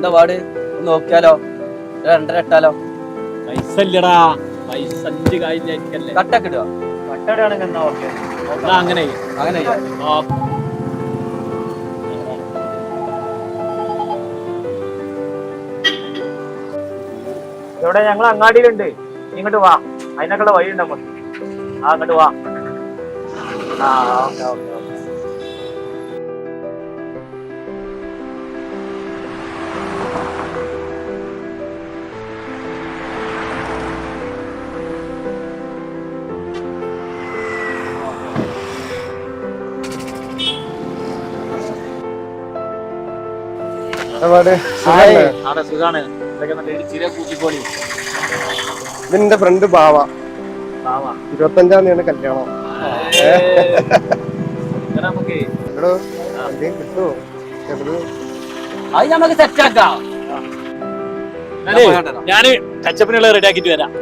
എന്താ പാട് നോക്കിയാലോ? 2.5 ഇട്ടാലോ? പൈസ ഇല്ലടാ, പൈസ 5 കഴിഞ്ഞല്ലേ. കട്ടൊക്കെ ഇടുക. കട്ടടയാണെങ്കിൽ എന്നാ ഓക്കെ. അങ്ങനെ അങ്ങനെ ഇവിടെ ഞങ്ങൾ അങ്ങാടിയിലുണ്ട്, ഇങ്ങോട്ട് വാ. അതിനൊക്കെയുള്ള വഴി ഉണ്ട് നമുക്ക്. അങ്ങോട്ട് വാ. Okay okay okay. സുഖാണ്. ഇതിന്റെ ഫ്രണ്ട് ബാവ. 25-ാം തീയതിയാണ് കല്യാണം. കിട്ടുമോ? അത് നമുക്ക് സെറ്റാക്കാം. ഞാന് ടച്ചപ്പിനുള്ള റെഡി ആക്കിട്ട് വരാം.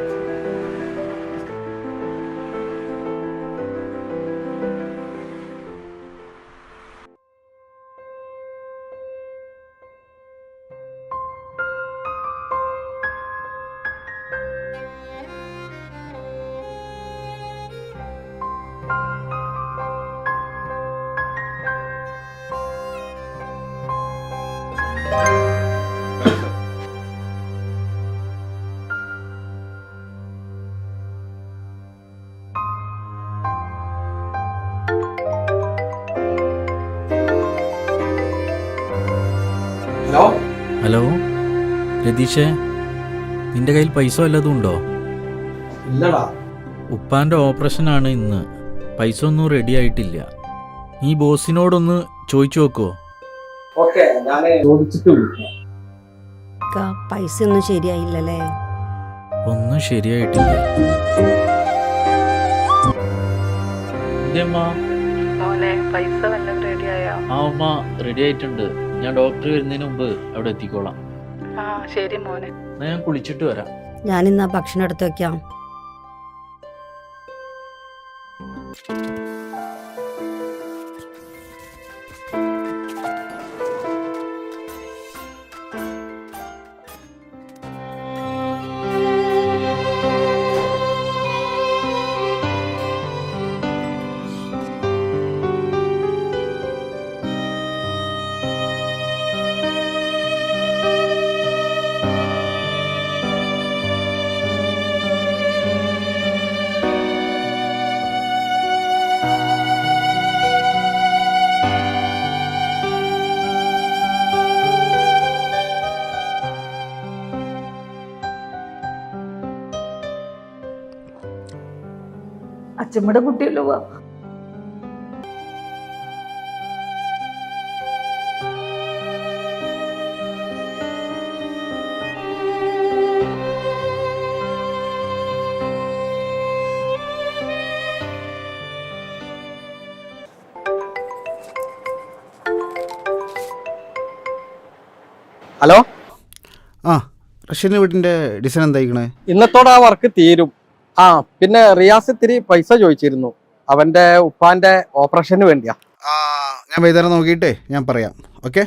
ഹലോ രതീഷേ, നിന്റെ കയ്യിൽ പൈസ വല്ലതും ഉണ്ടോ? ഇല്ലടാ. ഉപ്പാന്റെ ഓപ്പറേഷനാണ് ഇന്ന്. പൈസ ഒന്നും റെഡി ആയിട്ടില്ല. നീ ബോസിനോടൊന്ന് ചോദിച്ചു നോക്കോ? പൈസ ഒന്നും ശരിയായില്ലല്ലേ? ഒന്നും ശരിയായിട്ടില്ല. ആ ഉമ്മ റെഡി ആയിട്ടുണ്ട്. ഞാൻ ഡോക്ടർ വരുന്നതിന് മുമ്പ് അവിടെ എത്തിക്കോളാം. ശരി മോനെ. ഞാൻ കുളിച്ചിട്ട് വരാം. ഞാനിന്നാ ഭക്ഷണം എടുത്ത് വെക്കാം. അച്ഛമ്മയുടെ കുട്ടിയല്ലോ. ഹലോ. റഷ്യൻ്റെ വീടിന്റെ ഡിസൈൻ എന്തായിക്കണേ? ഇന്നത്തോടെ ആ വർക്ക് തീരും. പിന്നെ റിയാസ് ഇത്തിരി പൈസ ചോദിച്ചിരുന്നു. അവന്റെ ഉപ്പാന്റെ ഓപ്പറേഷന് വേണ്ടിയാ. ഞാൻ വൈകുന്നേരം നോക്കിയിട്ടേ ഞാൻ പറയാം. ഓക്കെ.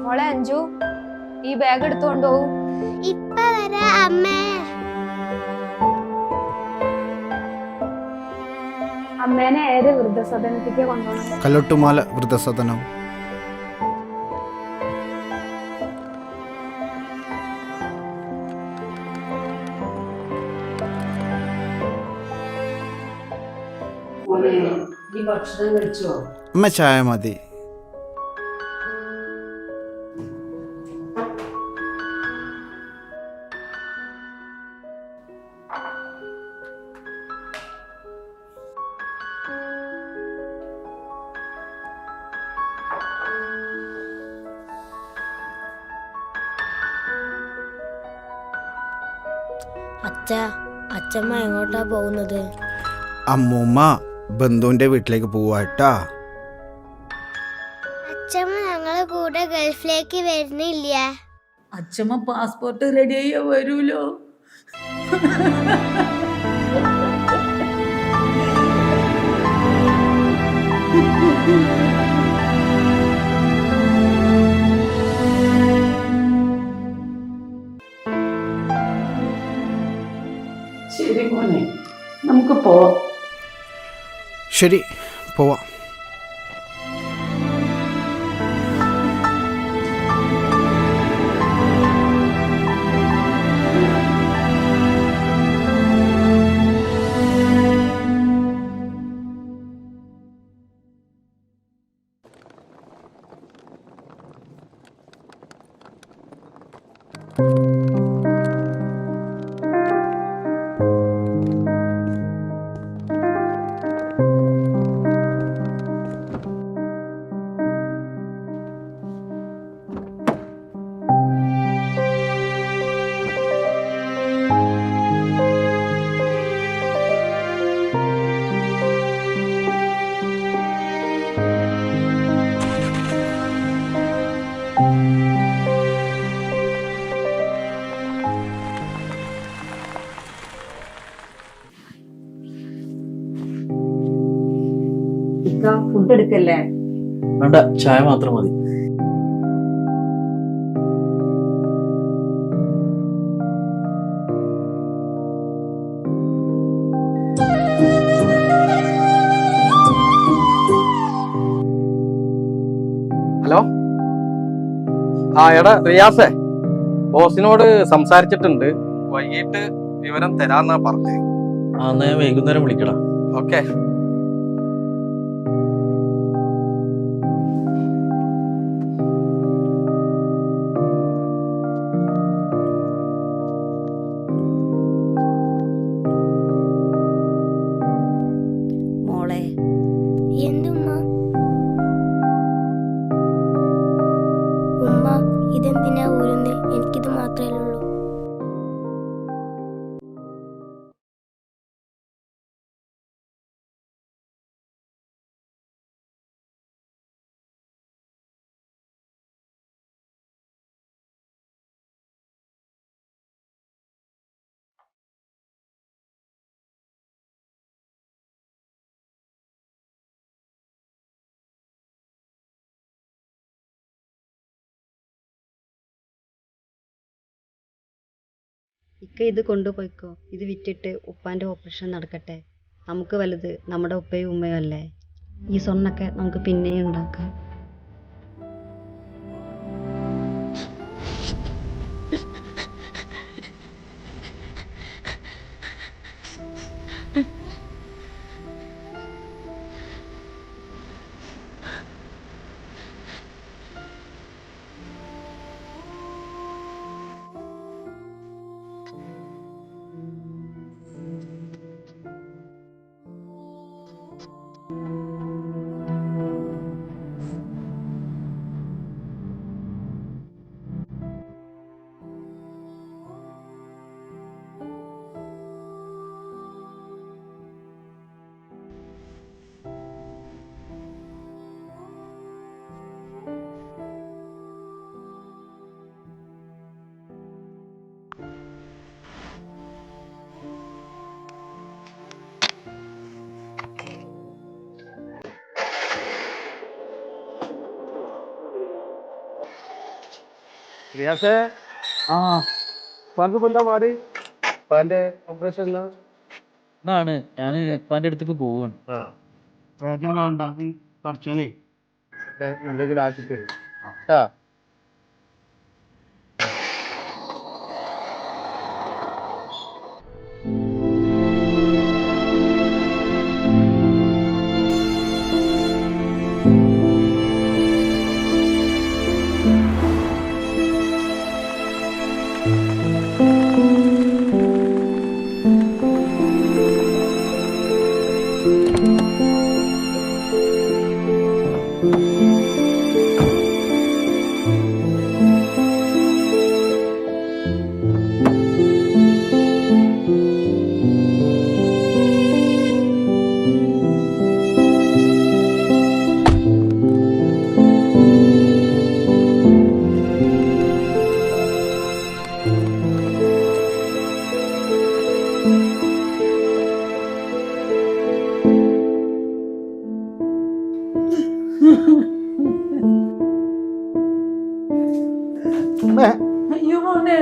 മോളെ അഞ്ജു, ഈ ബാഗ് എടുത്തുകൊണ്ടുപോകും. ഇപ്പൊ വരാ അമ്മേ. അമ്മേനെ ഏത് വൃദ്ധസദനത്തേക്ക് കൊണ്ടുപോകണം? കല്ലോട്ടുമാല വൃദ്ധസദനം. ഭക്ഷണം കഴിച്ചോ? അമ്മ ചായ മതി. അച്ഛമ്മ എങ്ങോട്ടാ പോകുന്നത്? അമ്മൂമ്മ ബന്ധുവിൻ്റെ വീട്ടിലേക്ക് പോവാട്ടാ. അച്ഛമ്മ ഞങ്ങളെ കൂടെ ഗൾഫിലേക്ക് വരുന്നില്ല. അച്ഛമ്മ പാസ്പോർട്ട് റെഡി ആയാ വരൂലോ. ശരി മോനെ, നമുക്ക് പോവാം. ശരി, പോവാം. ഫുഡ് എടുക്കല്ലേ? വേണ്ട, ചായ മാത്രം മതി. ഹലോ, എടാ റിയാസേ, ബോസിനോട് സംസാരിച്ചിട്ടുണ്ട്. വൈകിട്ട് വിവരം തരാന്നാ പറഞ്ഞത്. എന്നാ ഞാൻ വൈകുന്നേരം വിളിക്കടാ. ഓക്കെ. മോളെ, എന്തുമ്മ? ഉമ്മ ഇതെന്തിനാ ഊരുന്നേ? എനിക്കിത് മാത്രമേ ഉള്ളൂ. ഇക്ക ഇത് കൊണ്ടുപോയിക്കോ. ഇത് വിറ്റിട്ട് ഉപ്പാൻ്റെ ഓപ്പറേഷൻ നടക്കട്ടെ. നമുക്ക് വലുത് നമ്മുടെ ഉപ്പയും ഉമ്മയും അല്ലേ. ഈ സ്വർണ്ണൊക്കെ നമുക്ക് പിന്നെയും ഉണ്ടാക്കാം. റിയാസേ, എന്താ മാറി? ഉപ്പാന്റെ ഓപ്പറേഷൻ എന്നാണ് ഞാൻ ഉപ്പാന്റെ അടുത്തേക്ക് പോവാണ്. കുറച്ചേ എന്തെങ്കിലും ആക്കിട്ട്. അയ്യോ മോനെ.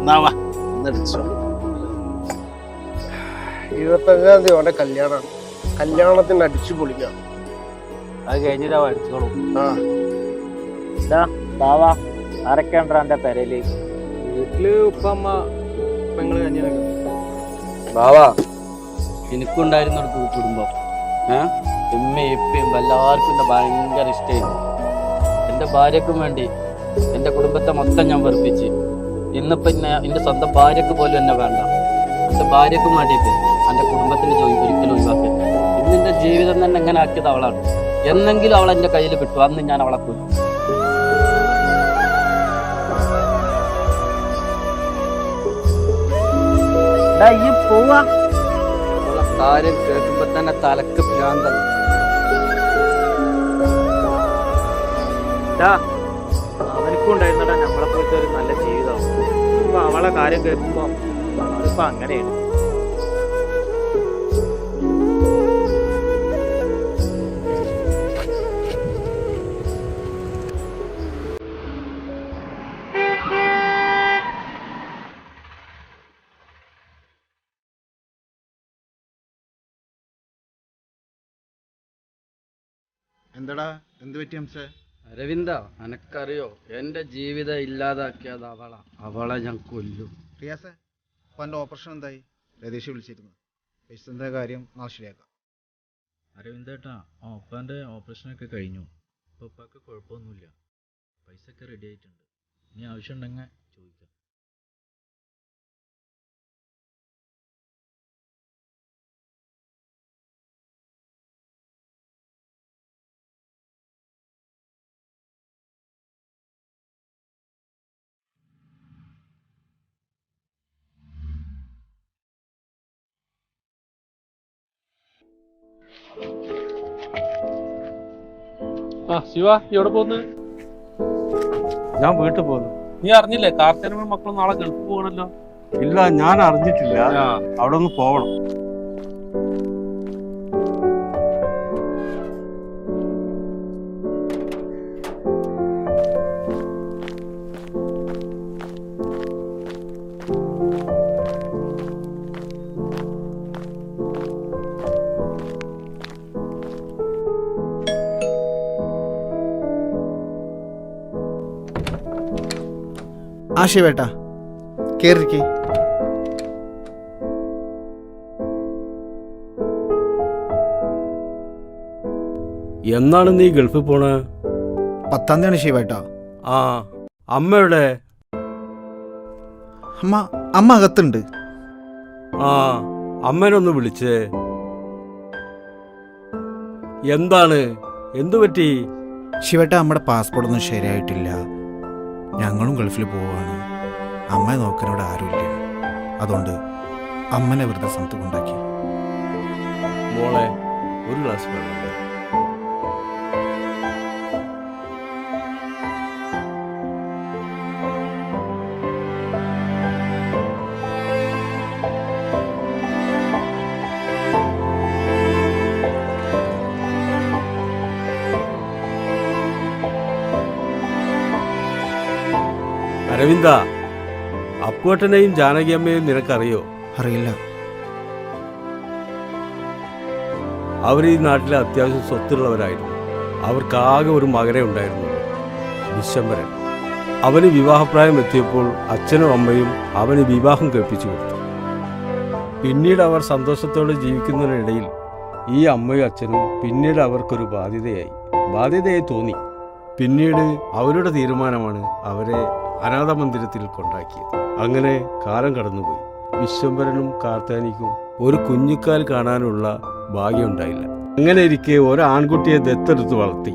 എന്നാവാ എന്നടിച്ചോ. 25-ാം തീയതി അവന്റെ കല്യാണമാണ്. കല്യാണത്തിന് അടിച്ചു പൊളിക്കാം. അത് കഴിഞ്ഞിട്ടാ അടിച്ചോളൂ. ആ ബാവാ ആരൊക്കെ ഉണ്ടോ എന്റെ പെരയില്? വീട്ടില് ഉപ്പമ്മ പെങ്ങള് കഞ്ഞിയൊക്കെ. ബാവാ എനിക്കുണ്ടായിരുന്ന ഒരു കുടുംബം. ഉമ്മയും ഇപ്പയും എല്ലാവർക്കും എന്നെ ഭയങ്കര ഇഷ്ടമായിരുന്നു. എൻ്റെ ഭാര്യക്കും വേണ്ടി എൻ്റെ കുടുംബത്തെ മൊത്തം ഞാൻ വെറുപ്പിച്ച്. ഇന്നിപ്പോൾ എൻ്റെ സ്വന്തം ഭാര്യക്ക് പോലും എന്നെ വേണ്ട. എൻ്റെ ഭാര്യക്കും വേണ്ടിയിട്ട് എൻ്റെ കുടുംബത്തിന് ഒരിക്കലും ഒഴിവാക്കി. ഇന്ന് എൻ്റെ ജീവിതം തന്നെ എങ്ങനെ ആക്കിയത് അവളാണ്. എന്നെങ്കിലും അവൾ എൻ്റെ കയ്യിൽ കിട്ടും, അന്ന് ഞാൻ അവളെ കൊല്ലും. ഈ പോവാ കാര്യം കേൾക്കുമ്പോ തന്നെ തലക്ക് ഭ്രാന്താണ്. അവനക്കും ഉണ്ടായിരുന്നടാ നമ്മളെ പോലത്തെ ഒരു നല്ല ജീവിതം. ഇപ്പൊ അവളെ കാര്യം കേൾക്കുമ്പോ അവളിപ്പോ അങ്ങനെയാണ്. എന്താടാ, എന്ത് പറ്റി ഹംസേ? അരവിന്ദ, എനക്കറിയോ എന്റെ ജീവിതം ഇല്ലാതാക്കിയത് അവളാ. അവളെ ഞാൻ കൊല്ലും. റിയാസേ, അപ്പോൾ എൻ്റെ ഓപ്പറേഷൻ എന്തായി? രതീഷ് വിളിച്ചിരുന്നു. പൈസൻ്റെ കാര്യം നാളെ ശരിയാക്കാം. അരവിന്ദേട്ടാ, ഉപ്പാൻ്റെ ഓപ്പറേഷനൊക്കെ കഴിഞ്ഞു. ഇപ്പോൾ ഉപ്പാക്ക് കുഴപ്പമൊന്നുമില്ല. പൈസ ഒക്കെ റെഡി ആയിട്ടുണ്ട്. ഇനി ആവശ്യമുണ്ടെങ്കിൽ ചോദിക്കാം. ശിവ, എവിടെ പോന്ന്? ഞാൻ വീട്ടിൽ പോകുന്നു. നീ അറിഞ്ഞില്ലേ കാർത്തേനും മക്കളും നാളെ ഗൾഫ് പോകണല്ലോ? ഇല്ല, ഞാൻ അറിഞ്ഞിട്ടില്ല. അവിടെ ഒന്ന് പോകണം. ആ ശിവേട്ടാ, കേറിരിക്കേ. എന്നാണ് നീ ഗൾഫിൽ പോണേ? 10-ാം തീയതിയാണ് ശിവേട്ടാ. ആ, അമ്മയുടെ? അമ്മ അകത്തുണ്ട്. ആ, അമ്മേനൊന്ന് വിളിച്ചേ. എന്താണ്, എന്തു പറ്റി? ശിവേട്ടാ, നമ്മുടെ പാസ്പോർട്ടൊന്നും ശരിയായിട്ടില്ല. ഞങ്ങളും ഗൾഫിൽ പോവാണ്. അമ്മയെ നോക്കാനോട് ആരുമില്ല. അതുകൊണ്ട് അമ്മനെ വെറുതെ സ്ഥലത്ത് കൊണ്ടാക്കി. മോളെ, ഒരു ഗ്ലാസ് വെള്ളം. അരവിന്ദ, അപ്പുവേട്ടനെയും ജാനകിയമ്മയും നിനക്കറിയോ? അറിയില്ല. അവർ ഈ നാട്ടിലെ അത്യാവശ്യം സ്വത്തുള്ളവരായിരുന്നു. അവർക്കാകെ ഒരു മകനെ ഉണ്ടായിരുന്നു, വിശ്വംഭരൻ. അവന് വിവാഹപ്രായം എത്തിയപ്പോൾ അച്ഛനും അമ്മയും അവന് വിവാഹം കഴിപ്പിച്ചു കൊടുത്തു. പിന്നീട് അവർ സന്തോഷത്തോടെ ജീവിക്കുന്നതിനിടയിൽ ഈ അമ്മയും അച്ഛനും പിന്നീട് അവർക്കൊരു ബാധ്യതയായി തോന്നി. പിന്നീട് അവരുടെ തീരുമാനമാണ് അവരെ അനാഥ മന്ദിരത്തിൽ കൊണ്ടാക്കിയത്. അങ്ങനെ കാലം കടന്നുപോയി. വിശ്വംഭരനും കാർത്താനിക്കും ഒരു കുഞ്ഞിക്കാൽ കാണാനുള്ള ഭാഗ്യമുണ്ടായില്ല. അങ്ങനെ ഇരിക്കെ ഒരു ആൺകുട്ടിയെ ദത്തെടുത്ത് വളർത്തി.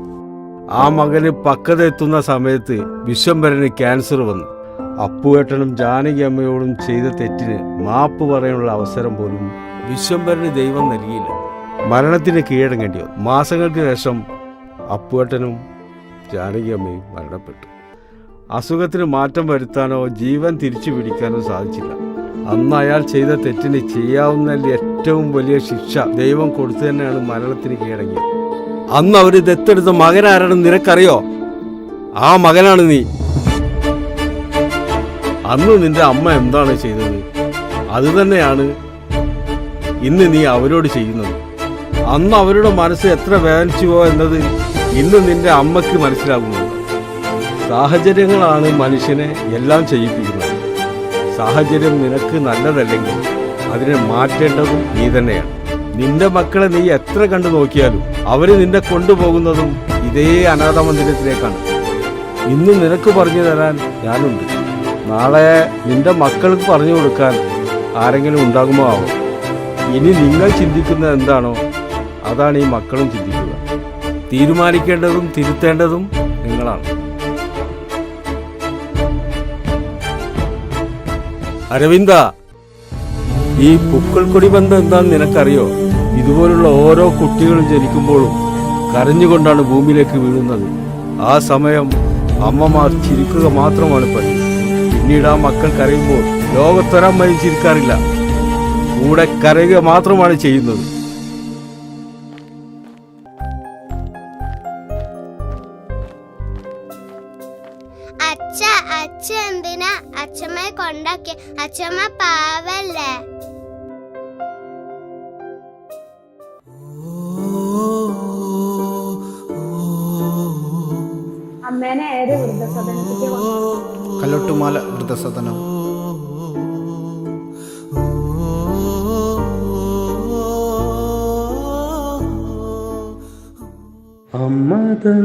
ആ മകന് പക്വത എത്തുന്ന സമയത്ത് വിശ്വംഭരന് ക്യാൻസർ വന്നു. അപ്പുവേട്ടനും ജാനകി അമ്മയോടും ചെയ്ത തെറ്റിന് മാപ്പ് പറയാനുള്ള അവസരം പോലും വിശ്വംഭരന് ദൈവം നൽകിയില്ല. മരണത്തിന് കീഴടങ്ങേണ്ടി വന്നു. മാസങ്ങൾക്ക് ശേഷം അപ്പുവേട്ടനും ജാനകി അമ്മയും മരണപ്പെട്ടു. അസുഖത്തിന് മാറ്റം വരുത്താനോ ജീവൻ തിരിച്ചു പിടിക്കാനോ സാധിച്ചില്ല. അന്ന് അയാൾ ചെയ്ത തെറ്റിന് ചെയ്യാവുന്ന ഏറ്റവും വലിയ ശിക്ഷ ദൈവം കൊടുത്തു തന്നെയാണ് മരണത്തിന് കീഴടങ്ങിയത്. അന്ന് അവര് ദത്തെടുത്ത മകനാരാണെന്ന് നിനക്കറിയോ? ആ മകനാണ് നീ. അന്ന് നിന്റെ അമ്മ എന്താണ് ചെയ്തത് അത് തന്നെയാണ് ഇന്ന് നീ അവരോട് ചെയ്യുന്നത്. അന്ന് അവരുടെ മനസ്സ് എത്ര വേദനിച്ചുവോ എന്നത് ഇന്ന് നിന്റെ അമ്മയ്ക്ക് മനസ്സിലാകുന്നുണ്ട്. സാഹചര്യങ്ങളാണ് മനുഷ്യനെ എല്ലാം ചെയ്യിപ്പിക്കുന്നത്. സാഹചര്യം നിനക്ക് നല്ലതല്ലെങ്കിൽ അതിനെ മാറ്റേണ്ടതും നീ തന്നെയാണ്. നിന്റെ മക്കളെ നീ എത്ര കണ്ടു നോക്കിയാലും അവര് നിന്നെ കൊണ്ടുപോകുന്നതും ഇതേ അനാഥ മന്ദിരത്തിലേക്കാണ്. ഇന്ന് നിനക്ക് പറഞ്ഞു തരാൻ ഞാനുണ്ട്. നാളെ നിന്റെ മക്കൾക്ക് പറഞ്ഞു കൊടുക്കാൻ ആരെങ്കിലും ഉണ്ടാകുമോ ആവോ. ഇനി നിങ്ങൾ ചിന്തിക്കുന്നത് എന്താണോ അതാണ് ഈ മക്കളും ചിന്തിക്കുക. തീരുമാനിക്കേണ്ടതും തിരുത്തേണ്ടതും നിങ്ങളാണ്. അരവിന്ദ, ഈ പുക്കൾക്കൊടി ബന്ധം എന്താണെന്ന് നിനക്കറിയോ? ഇതുപോലുള്ള ഓരോ കുട്ടികളും ജനിക്കുമ്പോഴും കരഞ്ഞുകൊണ്ടാണ് ഭൂമിയിലേക്ക് വീഴുന്നത്. ആ സമയം അമ്മമാർ ചിരിക്കുക മാത്രമാണ് പതിവ്. പിന്നീട് ആ മക്കൾ കരയുമ്പോൾ ലോകത്തൊരമ്മയും ചിരിക്കാറില്ല, കൂടെ കരയുക മാത്രമാണ് ചെയ്യുന്നത്. അച്ഛ എന്തിനാ അച്ഛമ്മയെ കൊണ്ടാക്കിയ? അച്ഛമ്മ പാവല്ലേ? അമ്മേനെ ഏത് വൃദ്ധസദനത്തിലേക്ക് കൊണ്ടുപോകും? കല്ലോട്ടുമാല വൃദ്ധസദനം. അമ്മതൻ